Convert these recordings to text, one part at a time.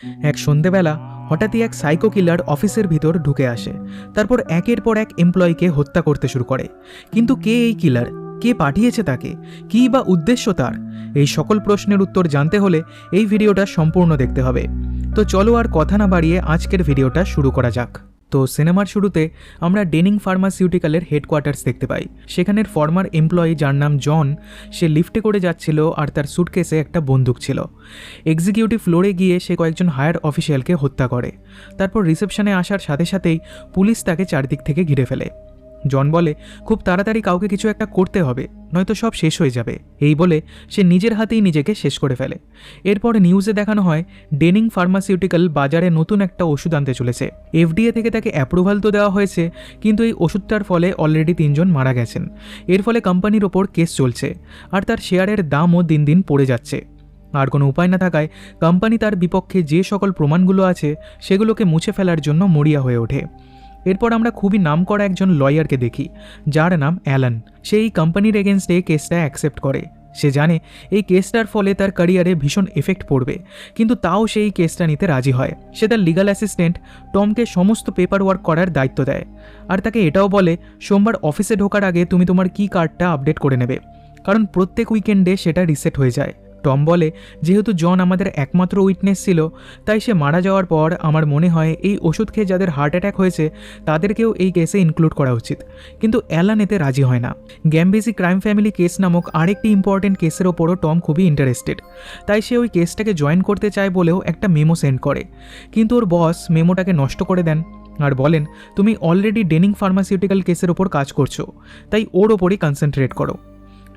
এক সন্ধেবেলা হঠাৎই এক সাইকো কিলার অফিসের ভিতর ঢুকে আসে। তারপর একের পর এক এমপ্লয়িকে হত্যা করতে শুরু করে। কিন্তু কে এই কিলার, কে পাঠিয়েছে তাকে, কী বা উদ্দেশ্য তার? এই সকল প্রশ্নের উত্তর জানতে হলে এই ভিডিওটা সম্পূর্ণ দেখতে হবে। তো চলো আর কথা না বাড়িয়ে আজকের ভিডিওটা শুরু করা যাক। তো সিনেমার শুরুতে আমরা ডেনিং ফার্মাসিউটিক্যালের হেডকোয়ার্টার্স দেখতে পাই। সেখানের ফর্মার এমপ্লয়ি যার নাম জন, সে লিফটে করে যাচ্ছিল আর তার সুটকেসে একটা বন্দুক ছিল। এক্সিকিউটিভ ফ্লোরে গিয়ে সে কয়েকজন হায়ার অফিসিয়ালকে হত্যা করে। তারপর রিসেপশনে আসার সাথে সাথেই পুলিশ তাকে চারদিক থেকে ঘিরে ফেলে। জন বলে খুব তাড়াতাড়ি কাউকে কিছু একটা করতে হবে, নয়তো সব শেষ হয়ে যাবে। এই বলে সে নিজের হাতেই নিজেকে শেষ করে ফেলে। এরপর নিউজে দেখানো হয় ডেনিং ফার্মাসিউটিক্যাল বাজারে নতুন একটা ওষুধ আনতে চলেছে। এফডিএ থেকে তাকে অ্যাপ্রুভাল তো দেওয়া হয়েছে, কিন্তু এই ওষুধটার ফলে অলরেডি 3 জন মারা গেছেন। এর ফলে কোম্পানির ওপর কেস চলছে আর তার শেয়ারের দামও দিন দিন পড়ে যাচ্ছে। আর কোনো উপায় না থাকায় কোম্পানি তার বিপক্ষে যে সকল প্রমাণগুলো আছে সেগুলোকে মুছে ফেলার জন্য মরিয়া হয়ে ওঠে। এরপর আমরা খুবই নামকরা একজন লয়ারকে দেখি, যার নাম অ্যালান। সে এই কোম্পানির এগেনস্টে কেসটা অ্যাকসেপ্ট করে। সে জানে এই কেসটার ফলে তার ক্যারিয়ারে ভীষণ এফেক্ট পড়বে, কিন্তু তাও সে এই কেসটা নিতে রাজি হয়। সে তার লিগাল অ্যাসিস্ট্যান্ট টমকে সমস্ত পেপার ওয়ার্ক করার দায়িত্ব দেয়, আর তাকে এটাও বলে সোমবার অফিসে ঢোকার আগে তুমি তোমার কি কার্ডটা আপডেট করে নেবে, কারণ প্রত্যেক উইকেন্ডে সেটা রিসেট হয়ে যায়। টম বলে যেহেতু জন আমাদের একমাত্র উইটনেস ছিল, তাই সে মারা যাওয়ার পর আমার মনে হয় এই ওষুধ খেয়ে যাদের হার্ট অ্যাটাক হয়েছে তাদেরকেও এই কেসে ইনক্লুড করা উচিত। কিন্তু অ্যালান এতে রাজি হয় না। গ্যাম্বেসি ক্রাইম ফ্যামিলি কেস নামক আরেকটি ইম্পর্টেন্ট কেসের ওপরও টম খুবই ইন্টারেস্টেড, তাই সে ওই কেসটাকে জয়েন করতে চায় বলেও একটা মেমো সেন্ড করে। কিন্তু ওর বস মেমোটাকে নষ্ট করে দেন আর বলেন তুমি অলরেডি ডেনিং ফার্মাসিউটিক্যাল কেসের ওপর কাজ করছো, তাই ওর ওপরই কনসেন্ট্রেট করো।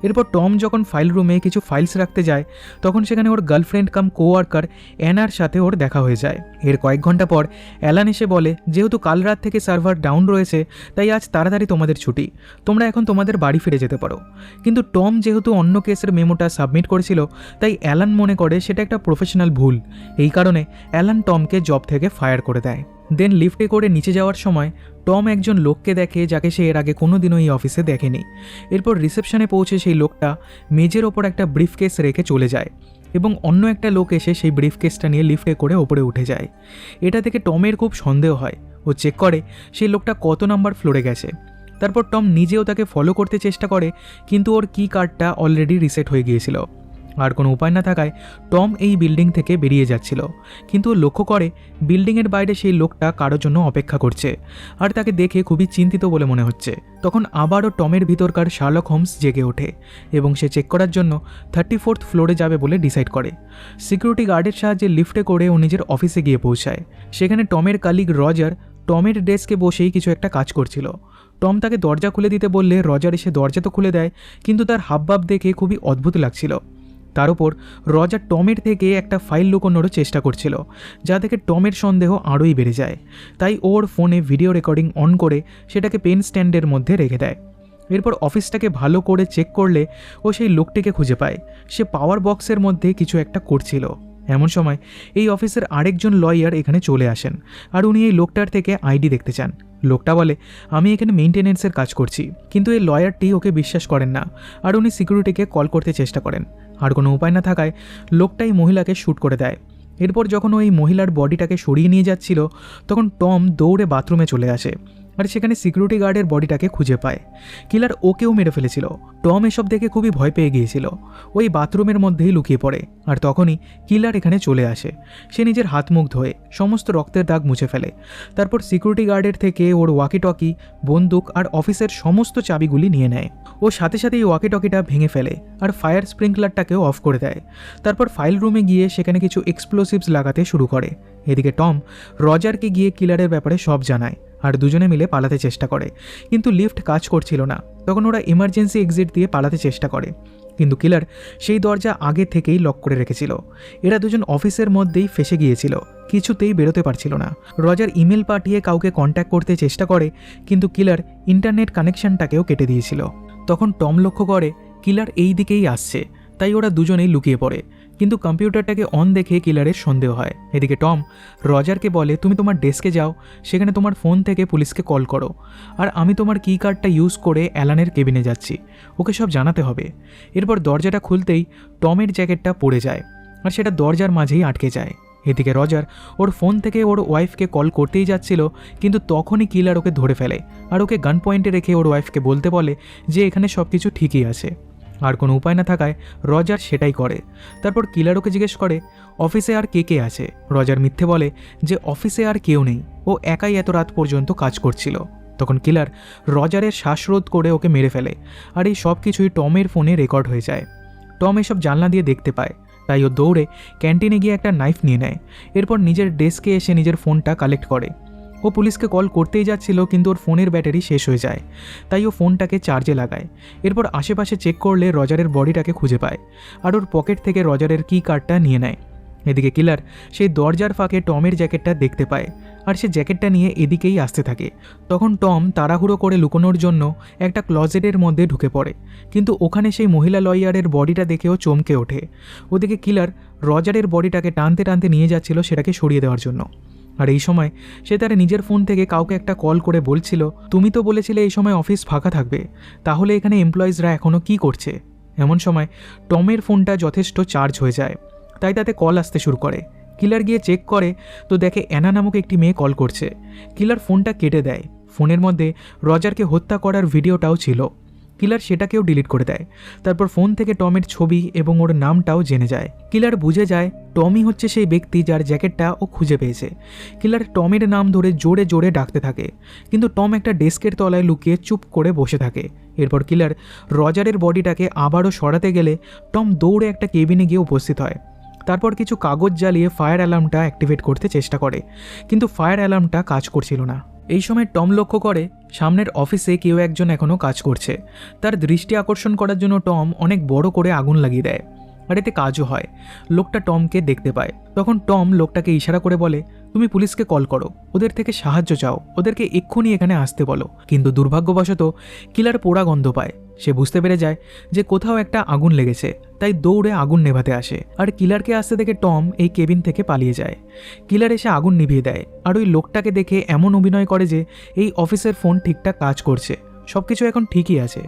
এরপর টম যখন ফাইল রুমে কিছু ফাইলস রাখতে যায়, তখন সেখানে ওর গার্লফ্রেন্ড কাম কোওয়ার্কার অ্যানার সাথে ওর দেখা হয়ে যায়। এর কয়েক ঘন্টা পর অ্যালান এসে বলে যেহেতু কাল রাত থেকে সার্ভার ডাউন রয়েছে, তাই আজ তাড়াতাড়ি তোমাদের ছুটি, তোমরা এখন তোমাদের বাড়ি ফিরে যেতে পারো। কিন্তু টম যেহেতু অন্য কেসের মেমোটা সাবমিট করেছিল, তাই অ্যালান মনে করে সেটা একটা প্রফেশনাল ভুল। এই কারণে অ্যালান টমকে জব থেকে ফায়ার করে দেয়। দেন লিফটে করে নিচে যাওয়ার সময় টম একজন লোককে দেখে যাকে সে এর আগে কোনোদিনও এই অফিসে দেখেনি। এরপর রিসেপশনে পৌঁছে সেই লোকটা মেজের ওপর একটা ব্রিফকেস রেখে চলে যায় এবং অন্য একটা লোক এসে সেই ব্রিফকেসটা নিয়ে লিফটে করে ওপরে উঠে যায়। এটা থেকে টমের খুব সন্দেহ হয়। ও চেক করে সেই লোকটা কত নাম্বার ফ্লোরে গেছে। তারপর টম নিজেও তাকে ফলো করতে চেষ্টা করে, কিন্তু ওর কি কার্ডটা অলরেডি রিসেট হয়ে গিয়েছিল। আর কোনো উপায় না থাকায় টম এই বিল্ডিং থেকে বেরিয়ে যাচ্ছিল, কিন্তু ও লক্ষ্য করে বিল্ডিংয়ের বাইরে সেই লোকটা কারোর জন্য অপেক্ষা করছে আর তাকে দেখে খুবই চিন্তিত বলে মনে হচ্ছে। তখন আবারও টমের ভিতরকার শার্লক হোমস জেগে ওঠে এবং সে চেক করার জন্য 34th ফ্লোরে যাবে বলে ডিসাইড করে। সিকিউরিটি গার্ডের সাহায্যে লিফটে করে ও নিজের অফিসে গিয়ে পৌঁছায়। সেখানে টমের কালিগ রজার টমের ডেস্কে বসেই কিছু একটা কাজ করছিল। টম তাকে দরজা খুলে দিতে বললে রজার এসে দরজা তো খুলে দেয়, কিন্তু তার হাবভাব দেখে খুবই অদ্ভুত লাগছিল। তার উপর রজার টমের থেকে একটা ফাইল লুকোনোরও চেষ্টা করছিল, যা থেকে টমের সন্দেহ আরোই বেড়ে যায়। তাই ওর ফোনে ভিডিও রেকর্ডিং অন করে সেটাকে পেন স্ট্যান্ডের মধ্যে রেখে দেয়। এরপর অফিসটাকে ভালো করে চেক করলে ও সেই লোকটিকে খুঁজে পায়। সে পাওয়ার বক্সের মধ্যে কিছু একটা করছিল। এমন সময় এই অফিসের আরেকজন লয়ার এখানে চলে আসেন আর উনি এই লোকটার থেকে আইডি দেখতে চান। লোকটা বলে আমি এখানে মেইনটেনেন্সের কাজ করছি, কিন্তু এই লয়ারটি ওকে বিশ্বাস করেন না আর উনি সিকিউরিটিকে কল করতে চেষ্টা করেন। আর কোনো উপায় না থাকায় লোকটাই মহিলাকে শ্যুট করে দেয়। এরপর যখন ওই মহিলার বডিটাকে সরিয়ে নিয়ে যাচ্ছিল, তখন টম দৌড়ে বাথরুমে চলে আসে আর সেখানে সিকিউরিটি গার্ডের বডিটাকে খুঁজে পায়। কিলার ওকেও মেরে ফেলেছিল। টম এসব দেখে খুবই ভয় পেয়ে গিয়েছিল। ওই বাথরুমের মধ্যেই লুকিয়ে পড়ে আর তখনই কিলার এখানে চলে আসে। সে নিজের হাত মুখ ধোয়ে সমস্ত রক্তের দাগ মুছে ফেলে। তারপর সিকিউরিটি গার্ডের থেকে ওর ওয়াকি টকি, বন্দুক আর অফিসের সমস্ত চাবিগুলি নিয়ে নেয়। ও সাথে সাথে এই ওয়াকি টকিটা ভেঙে ফেলে আর ফায়ার স্প্রিংকলারটাকেও অফ করে দেয়। তারপর ফাইল রুমে গিয়ে সেখানে কিছু এক্সপ্লোসিভস লাগাতে শুরু করে। এদিকে টম রজারকে গিয়ে কিলারের ব্যাপারে সব জানায় আর দুজনে মিলে পালাতে চেষ্টা করে, কিন্তু লিফট কাজ করছিল না। তখন ওরা ইমার্জেন্সি এক্সিট দিয়ে পালাতে চেষ্টা করে, কিন্তু কিলার সেই দরজা আগে থেকেই লক করে রেখেছিল। এরা দুজন অফিসের মধ্যেই ফেসে গিয়েছিল, কিছুতেই বেরোতে পারছিল না। রজার ইমেল পাঠিয়ে কাউকে কন্ট্যাক্ট করতে চেষ্টা করে, কিন্তু কিলার ইন্টারনেট কানেকশনটাকেও কেটে দিয়েছিল। তখন টম লক্ষ্য করে কিলার এই দিকেই আসছে, তাই ওরা দুজনেই লুকিয়ে পড়ে। কিন্তু কম্পিউটারটাকে অন দেখে কিলারের সন্দেহ হয়। এদিকে টম রজারকে বলে তুমি তোমার ডেস্কে যাও, সেখানে তোমার ফোন থেকে পুলিশকে কল করো, আর আমি তোমার কি কার্ডটা ইউজ করে অ্যালানের কেবিনে যাচ্ছি, ওকে সব জানাতে হবে। এরপর দরজাটা খুলতেই টমের জ্যাকেটটা পড়ে যায় আর সেটা দরজার মাঝেই আটকে যায়। এদিকে রজার ওর ফোন থেকে ওর ওয়াইফকে কল করতেই যাচ্ছিল, কিন্তু তখনই কিলার ওকে ধরে ফেলে আর ওকে গান পয়েন্টে রেখে ওর ওয়াইফকে বলতে বলে যে এখানে সব কিছু ঠিকই আছে। আর কোনো উপায় না থাকায় রজার সেটাই করে। তারপর কিলার ওকে জিজ্ঞেস করে অফিসে আর কে কে আছে। রজার মিথ্যে বলে যে অফিসে আর কেউ নেই, ও একাই এত রাত পর্যন্ত কাজ করছিল। তখন কিলার রজারের শ্বাসরোধ করে ওকে মেরে ফেলে, আর এই সব কিছুই টমের ফোনে রেকর্ড হয়ে যায়। টম এসব জানলা দিয়ে দেখতে পায়, তাই ও দৌড়ে ক্যান্টিনে গিয়ে একটা নাইফ নিয়ে নেয়। এরপর নিজের ডেস্কে এসে নিজের ফোনটা কালেক্ট করে। ও পুলিশকে কল করতেই যাচ্ছিল, কিন্তু ওর ফোনের ব্যাটারি শেষ হয়ে যায়, তাই ও ফোনটাকে চার্জে লাগায়। এরপর আশেপাশে চেক করলে রজারের বডিটাকে খুঁজে পায়, আর ওর পকেট থেকে রজারের কি কার্ডটা নিয়ে নেয়। এদিকে কিলার সেই দরজার ফাঁকে টমের জ্যাকেটটা দেখতে পায়, আর সে জ্যাকেটটা নিয়ে এদিকেই আসতে থাকে। তখন টম তাড়াহুড়ো করে লুকোনোর জন্য একটা ক্লজেটের মধ্যে ঢুকে পড়ে, কিন্তু ওখানে সেই মহিলা লয়ারের বডিটা দেখেও চমকে ওঠে। ওদিকে কিলার রজারের বডিটাকে টানতে টানতে নিয়ে যাচ্ছিল সেটাকে সরিয়ে দেওয়ার জন্য। আর এই সময় সে তার নিজের ফোন থেকে কাউকে একটা কল করে বলছিল, তুমি তো বলেছিলে এই সময় অফিস ফাঁকা থাকবে, তাহলে এখানে এমপ্লয়িজরা এখনও কি করছে। এমন সময় টমের ফোনটা যথেষ্ট চার্জ হয়ে যায়, তাই তাতে কল আসতে শুরু করে। কিলার গিয়ে চেক করে তো দেখে অ্যানা নামক একটি মেয়ে কল করছে। কিলার ফোনটা কেটে দেয়। ফোনের মধ্যে রজারকে হত্যা করার ভিডিওটাও ছিল। কিলার সেটাকেও ডিলিট করে দেয়। তারপর ফোন থেকে টমের ছবি এবং ওর নামটাও জেনে যায়। কিলার বুঝে যায় টমই হচ্ছে সেই ব্যক্তি যার জ্যাকেটটা ও খুঁজে পেয়েছে। কিলার টমের নাম ধরে জোরে জোরে ডাকতে থাকে, কিন্তু টম একটা ডেস্কের তলায় লুকিয়ে চুপ করে বসে থাকে। এরপর কিলার রজারের বডিটাকে আবারও সরাতে গেলে টম দৌড়ে একটা কেবিনে গিয়ে উপস্থিত হয়। তারপর কিছু কাগজ জ্বালিয়ে ফায়ার অ্যালার্মটা অ্যাক্টিভেট করতে চেষ্টা করে, কিন্তু ফায়ার অ্যালার্মটা কাজ করছিল না। এই সময় টম লক্ষ্য করে সামনের অফিসে কেউ একজন এখনও কাজ করছে। তার দৃষ্টি আকর্ষণ করার জন্য টম অনেক বড় করে আগুন লাগিয়ে দেয়, আর এতে কাজও হয়। লোকটা টমকে দেখতে পায়। তখন টম লোকটাকে ইশারা করে বলে, তুমি পুলিশকে কল করো, ওদের থেকে সাহায্য চাও, ওদেরকে এক্ষুনি এখানে আসতে বলো। কিন্তু দুর্ভাগ্যবশত কিলার পোড়া গন্ধ পায়। সে বুঝতে পেরে যায় যে কোথাও একটা আগুন লেগেছে, তাই দৌড়ে আগুন নেভাতে আসে। আর কিলারকে আসতে দেখে টম এই কেবিন থেকে পালিয়ে যায়। কিলার এসে আগুন নিভিয়ে দেয়, আর ওই লোকটাকে দেখে এমন অভিনয় করে যে এই অফিসের ফোন ঠিকঠাক কাজ করছে, সব কিছু এখন ঠিকই আছে,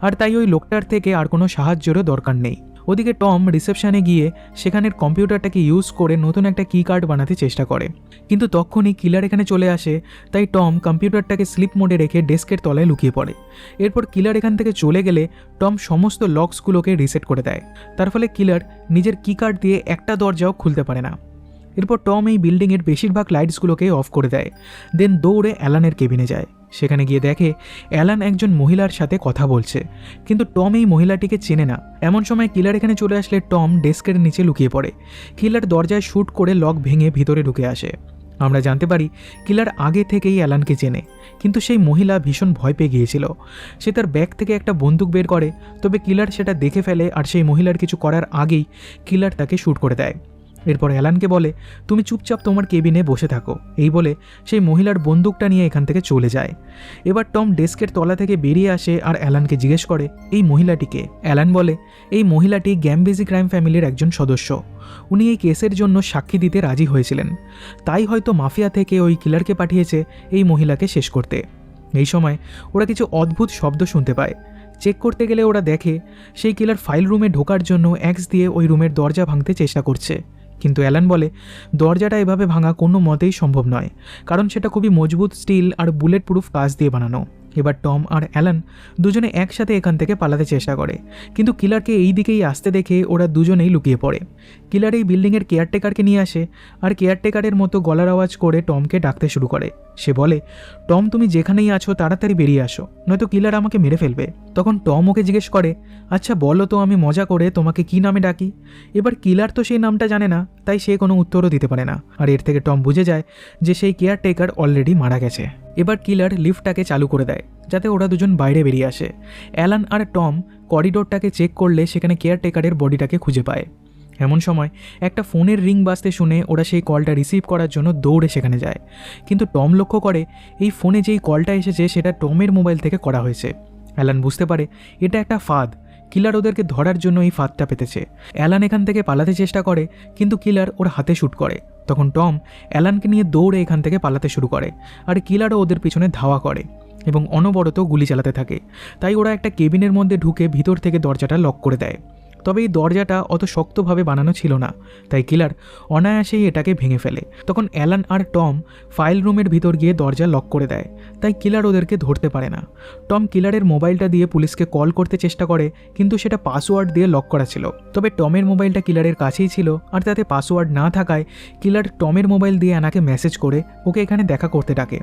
আর তাই ওই লোকটার থেকে আর কোনো সাহায্যেরও দরকার নেই। ওদিকে টম রিসেপশনে গিয়ে সেখানের কম্পিউটারটাকে ইউজ করে নতুন একটা কি কার্ড বানাতে চেষ্টা করে, কিন্তু তখনই কিলার এখানে চলে আসে। তাই টম কম্পিউটারটাকে স্লিপ মোডে রেখে ডেস্কের তলায় লুকিয়ে পড়ে। এরপর কিলার এখান থেকে চলে গেলে টম সমস্ত লকসগুলোকে রিসেট করে দেয়। তার ফলে কিলার নিজের কি কার্ড দিয়ে একটা দরজাও খুলতে পারে না। এরপর টম এই বিল্ডিংয়ের বেশিরভাগ লাইটসগুলোকে অফ করে দেয়। দেন দৌড়ে অ্যালানের কেবিনে যায়। সেখানে গিয়ে দেখে অ্যালান একজন মহিলার সাথে কথা বলছে, কিন্তু টম এই মহিলাটিকে চেনে না। এমন সময় কিলার এখানে চলে আসলে টম ডেস্কের নিচে লুকিয়ে পড়ে। কিলার দরজায় শ্যুট করে লক ভেঙে ভিতরে ঢুকে আসে। আমরা জানতে পারি কিলার আগে থেকেই অ্যালানকে চেনে, কিন্তু সেই মহিলা ভীষণ ভয় পেয়ে গিয়েছিল। সে তার ব্যাগ থেকে একটা বন্দুক বের করে, তবে কিলার সেটা দেখে ফেলে, আর সেই মহিলার কিছু করার আগেই কিলার তাকে শ্যুট করে দেয়। এরপর অ্যালানকে বলে, তুমি চুপচাপ তোমার কেবিনে বসে থাকো। এই বলে সেই মহিলার বন্দুকটা নিয়ে এখান থেকে চলে যায়। এবার টম ডেস্কের তলা থেকে বেরিয়ে আসে আর অ্যালানকে জিজ্ঞেস করে এই মহিলাটিকে। অ্যালান বলে এই মহিলাটি গ্যাম্বেজি ক্রাইম ফ্যামিলির একজন সদস্য। উনি এই কেসের জন্য সাক্ষী দিতে রাজি হয়েছিলেন, তাই হয়তো মাফিয়া থেকে ওই কিলারকে পাঠিয়েছে এই মহিলাকে শেষ করতে। এই সময় ওরা কিছু অদ্ভুত শব্দ শুনতে পায়। চেক করতে গেলে ওরা দেখে সেই কিলার ফাইল রুমে ঢোকার জন্য অ্যাক্স দিয়ে ওই রুমের দরজা ভাঙতে চেষ্টা করছে, কিন্তু অ্যালান বলে দরজাটা এভাবে ভাঙা কোনো মতেই সম্ভব নয়, কারণ সেটা খুবই মজবুত স্টিল আর বুলেট প্রুফ কাঁচ দিয়ে বানানো। এবার টম আর অ্যালান দুজনে একসাথে এখান থেকে পালাতে চেষ্টা করে, কিন্তু কিলারকে এই দিকেই আসতে দেখে ওরা দুজনেই লুকিয়ে পড়ে। কিলার এই বিল্ডিংয়ের কেয়ারটেকারকে নিয়ে আসে, আর কেয়ারটেকারের মতো গলার আওয়াজ করে টমকে ডাকতে শুরু করে। সে বলে, টম তুমি যেখানেই আছো তাড়াতাড়ি বেরিয়ে আসো, নয়তো কিলার আমাকে মেরে ফেলবে। তখন টম ওকে জিজ্ঞেস করে, আচ্ছা বলো তো আমি মজা করে তোমাকে কি নামে ডাকি। এবার কিলার তো সেই নামটা জানে না, তাই সে কোনো উত্তরও দিতে পারে না। আর এর থেকে টম বুঝে যায় যে সেই কেয়ারটেকার অলরেডি মারা গেছে। এবার কিলার লিফটটাকে চালু করে দেয় যাতে ওরা দুজন বাইরে বেরিয়ে আসে। অ্যালান আর টম করিডোরটাকে চেক করলে সেখানে কেয়ারটেকারের বডিটাকে খুঁজে পায়। এমন সময় একটা ফোনের রিং বাজতে শুনে ওরা সেই কলটা রিসিভ করার জন্য দৌড়ে সেখানে যায়, কিন্তু টম লক্ষ্য করে এই ফোনে যেই কলটা এসেছে সেটা টমের মোবাইল থেকে করা হয়েছে। অ্যালান বুঝতে পারে এটা একটা ফাঁদ, কিলার ওদেরকে ধরার জন্য এই ফাঁদটা পেতেছে। অ্যালান এখান থেকে পালাতে চেষ্টা করে, কিন্তু কিলার ওর হাতে শ্যুট করে। তখন টম অ্যালানকে নিয়ে দৌড়ে এখান থেকে পালাতে শুরু করে, আর কিলারও ওদের পিছনে ধাওয়া করে এবং অনবরত গুলি চালাতে থাকে। তাই ওরা একটা কেবিনের মধ্যে ঢুকে ভিতর থেকে দরজাটা লক করে দেয়। তবে এই দরজাটা অত শক্তভাবে বানানো ছিল না, তাই কিলার অনায়াসেই এটাকে ভেঙে ফেলে। তখন অ্যালান আর টম ফাইল রুমের ভিতর গিয়ে দরজা লক করে দেয়, তাই কিলার ওদেরকে ধরতে পারে না। টম কিলারের মোবাইলটা দিয়ে পুলিশকে কল করতে চেষ্টা করে, কিন্তু সেটা পাসওয়ার্ড দিয়ে লক করা ছিল। তবে টমের মোবাইলটা কিলারের কাছেই ছিল, আর তাতে পাসওয়ার্ড না থাকায় কিলার টমের মোবাইল দিয়ে অ্যানাকে মেসেজ করে ওকে এখানে দেখা করতে ডাকে।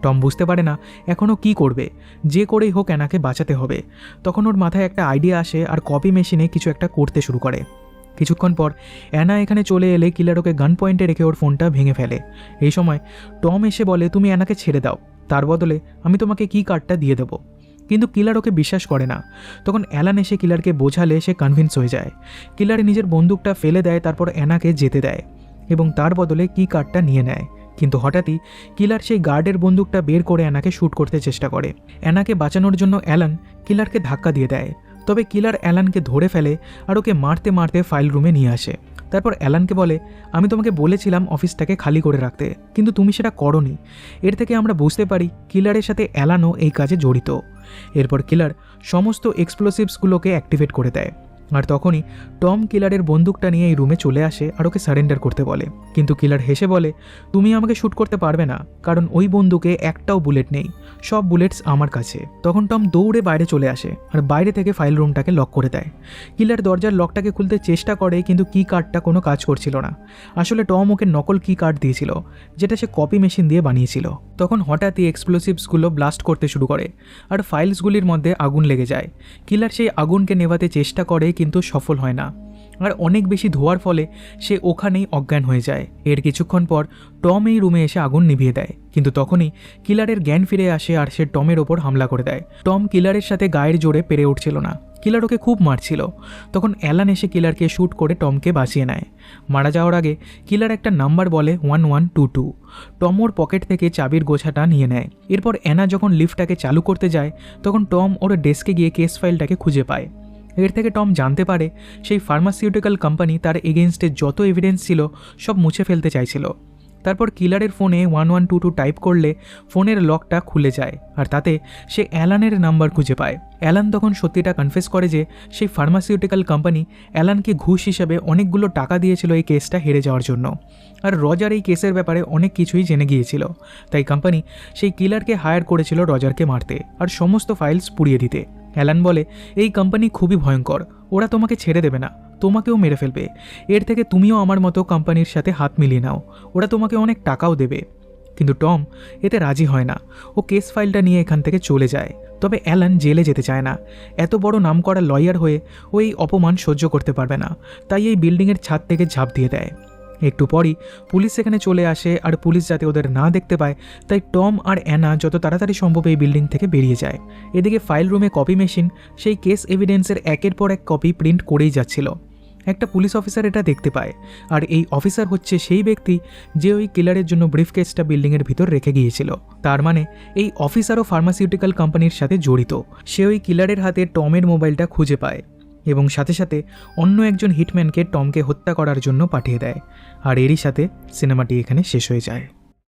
টম বুঝতে পারে না এখনও কি করবে, যে করেই হোক অ্যানাকে বাঁচাতে হবে। তখন ওর মাথায় একটা আইডিয়া আসে আর কপি মেশিনে কিছু একটা করতে শুরু করে। কিছুক্ষণ পর অ্যানা এখানে চলে এলে কিলার ওকে গান পয়েন্টে রেখে ওর ফোনটা ভেঙে ফেলে। এই সময় টম এসে বলে, তুমি অ্যানাকে ছেড়ে দাও, তার বদলে আমি তোমাকে কি কার্ডটা দিয়ে দেবো। কিন্তু কিলার ওকে বিশ্বাস করে না। তখন অ্যালান এসে কিলারকে বোঝালে সে কনভিন্স হয়ে যায়। কিলার নিজের বন্দুকটা ফেলে দেয়, তারপর অ্যানাকে যেতে দেয় এবং তার বদলে কি কার্ডটা নিয়ে নেয়। কিন্তু হঠাৎই কিলার সেই গার্ডের বন্দুকটা বের করে অ্যানাকে শ্যুট করতে চেষ্টা করে। অ্যানাকে বাঁচানোর জন্য অ্যালান কিলারকে ধাক্কা দিয়ে দেয়। তবে কিলার অ্যালানকে ধরে ফেলে আর ওকে মারতে মারতে ফাইল রুমে নিয়ে আসে। তারপর অ্যালানকে বলে, আমি তোমাকে বলেছিলাম অফিসটাকে খালি করে রাখতে, কিন্তু তুমি সেটা করোনি। এর থেকে আমরা বুঝতে পারি কিলারের সাথে অ্যালানও এই কাজে জড়িত। এরপর কিলার সমস্ত এক্সপ্লোসিভসগুলোকে অ্যাক্টিভেট করে দেয়, আর তখনই টম কিলারের বন্দুকটা নিয়ে এই রুমে চলে আসে আর ওকে সারেন্ডার করতে বলে। কিন্তু কিলার হেসে বলে, তুমি আমাকে শ্যুট করতে পারবে না, কারণ ওই বন্দুকে একটাও বুলেট নেই, সব বুলেটস আমার কাছে। তখন টম দৌড়ে বাইরে চলে আসে আর বাইরে থেকে ফাইল রুমটাকে লক করে দেয়। কিলার দরজার লকটাকে খুলতে চেষ্টা করে, কিন্তু কি কার্ডটা কোনো কাজ করছিল না। আসলে টম ওকে নকল কি কার্ড দিয়েছিল, যেটা সে কপি মেশিন দিয়ে বানিয়েছিল। তখন হঠাৎই এক্সপ্লোসিভসগুলো ব্লাস্ট করতে শুরু করে আর ফাইলসগুলির মধ্যে আগুন লেগে যায়। কিলার সেই আগুনকে নেভাতে চেষ্টা করে, কিন্তু সফল হয় না, আর অনেক বেশি ধোয়ার ফলে সে ওখানেই অজ্ঞান হয়ে যায়। এর কিছুক্ষণ পর টম এই রুমে এসে আগুন নিভিয়ে দেয়, কিন্তু তখনই কিলারের জ্ঞান ফিরে আসে আর সে টমের ওপর হামলা করে দেয়। টম কিলারের সাথে গায়ের জোরে পেরে উঠছিল না, কিলার ওকে খুব মারছিল। তখন অ্যালান এসে কিলারকে শ্যুট করে টমকে বাঁচিয়ে নেয়। মারা যাওয়ার আগে কিলার একটা নাম্বার বলে 1122। টম ওর পকেট থেকে চাবির গোছাটা নিয়ে নেয়। এরপর অ্যানা যখন লিফটটাকে চালু করতে যায়, তখন টম ওর ডেস্কে গিয়ে কেস ফাইলটাকে খুঁজে পায়। এর থেকে টম জানতে পারে সেই ফার্মাসিউটিক্যাল কোম্পানি তার এগেনস্টে যত এভিডেন্স ছিল সব মুছে ফেলতে চাইছিল। তারপর কিলারের ফোনে 1122 টাইপ করলে ফোনের লকটা খুলে যায়, আর তাতে সে অ্যালানের নাম্বার খুঁজে পায়। অ্যালান তখন সত্যিটা কনফেস করে যে সেই ফার্মাসিউটিক্যাল কোম্পানি অ্যালানকে ঘুষ হিসেবে অনেকগুলো টাকা দিয়েছিল এই কেসটা হেরে যাওয়ার জন্য, আর রজার এই কেসের ব্যাপারে অনেক কিছুই জেনে গিয়েছিল। তাই কোম্পানি সেই কিলারকে হায়ার করেছিল রজারকে মারতে আর সমস্ত ফাইলস পুড়িয়ে দিতে। অ্যালান বলে, এই কোম্পানি খুবই ভয়ঙ্কর, ওরা তোমাকে ছেড়ে দেবে না, তোমাকেও মেরে ফেলবে। এর থেকে তুমিও আমার মতো কোম্পানির সাথে হাত মিলিয়ে নাও, ওরা তোমাকে অনেক টাকাও দেবে। কিন্তু টম এতে রাজি হয় না, ও কেস ফাইলটা নিয়ে এখান থেকে চলে যায়। তবে অ্যালান জেলে যেতে চায় না। এত বড় নামকরা লয়ার হয়ে ও এই অপমান সহ্য করতে পারবে না, তাই এই বিল্ডিংয়ের ছাদ থেকে ঝাঁপ দিয়ে দেয়। একটু পরই পুলিশ এখানে চলে আসে, আর পুলিশ যাতে ওদের না দেখতে পায় তাই টম আর অ্যানা যত তাড়াতাড়ি সম্ভব এই বিল্ডিং থেকে বেরিয়ে যায়। এদিকে ফাইল রুমে কপি মেশিন সেই কেস এভিডেন্সের একের পর এক কপি প্রিন্ট করেই যাচ্ছিল। একটা পুলিশ অফিসার এটা দেখতে পায়, আর এই অফিসার হচ্ছে সেই ব্যক্তি যে ওই কিলারের জন্য ব্রিফকেসটা বিল্ডিংয়ের ভিতর রেখে গিয়েছিল। তার মানে এই অফিসারও ফার্মাসিউটিক্যাল কোম্পানির সাথে জড়িত। সে ওই কিলারের হাতে টমের মোবাইলটা খুঁজে পায় এবং সাথে সাথে অন্য একজন হিটম্যানকে টমকে হত্যা করার জন্য পাঠিয়ে দেয়। আর এরই সাথে সিনেমাটি এখানে শেষ হয়ে যায়।